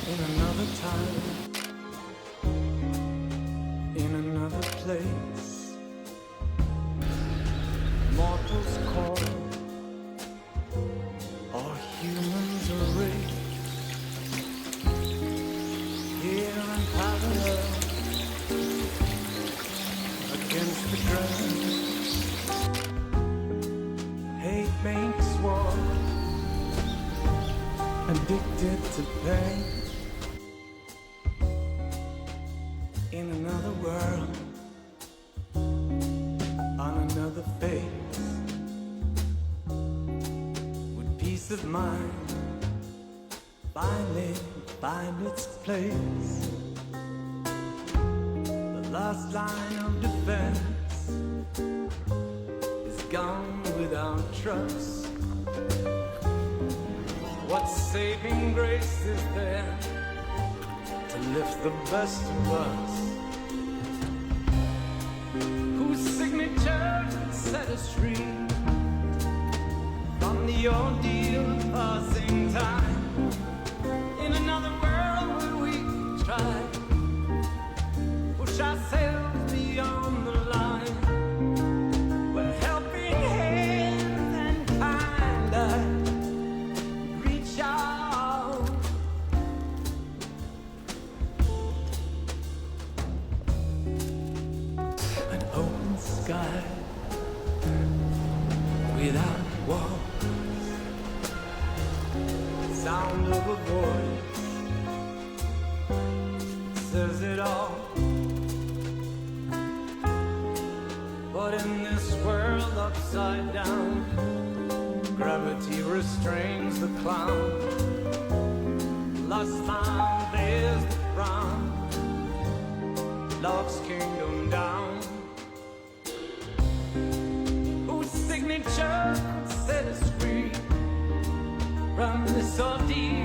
In another time, in another place, mortals call, all humans are raised. Here in parallel, against the grain, hate makes war, addicted to pain. In another world, on another face, would peace of mind finally find its place? The last line of defense is gone without trust. What saving grace is there to lift the best of us? Whose signature set us free from the ordeal of passing time? In another world where we try push ourselves beyond the line, where helping hands and kind eyes reach out. An open sky without walls, sound of a voice says it all. But in this world upside down, gravity restrains the clown. Last man bears the crown, love's kingdom down. Whose signature set us free from this ordeal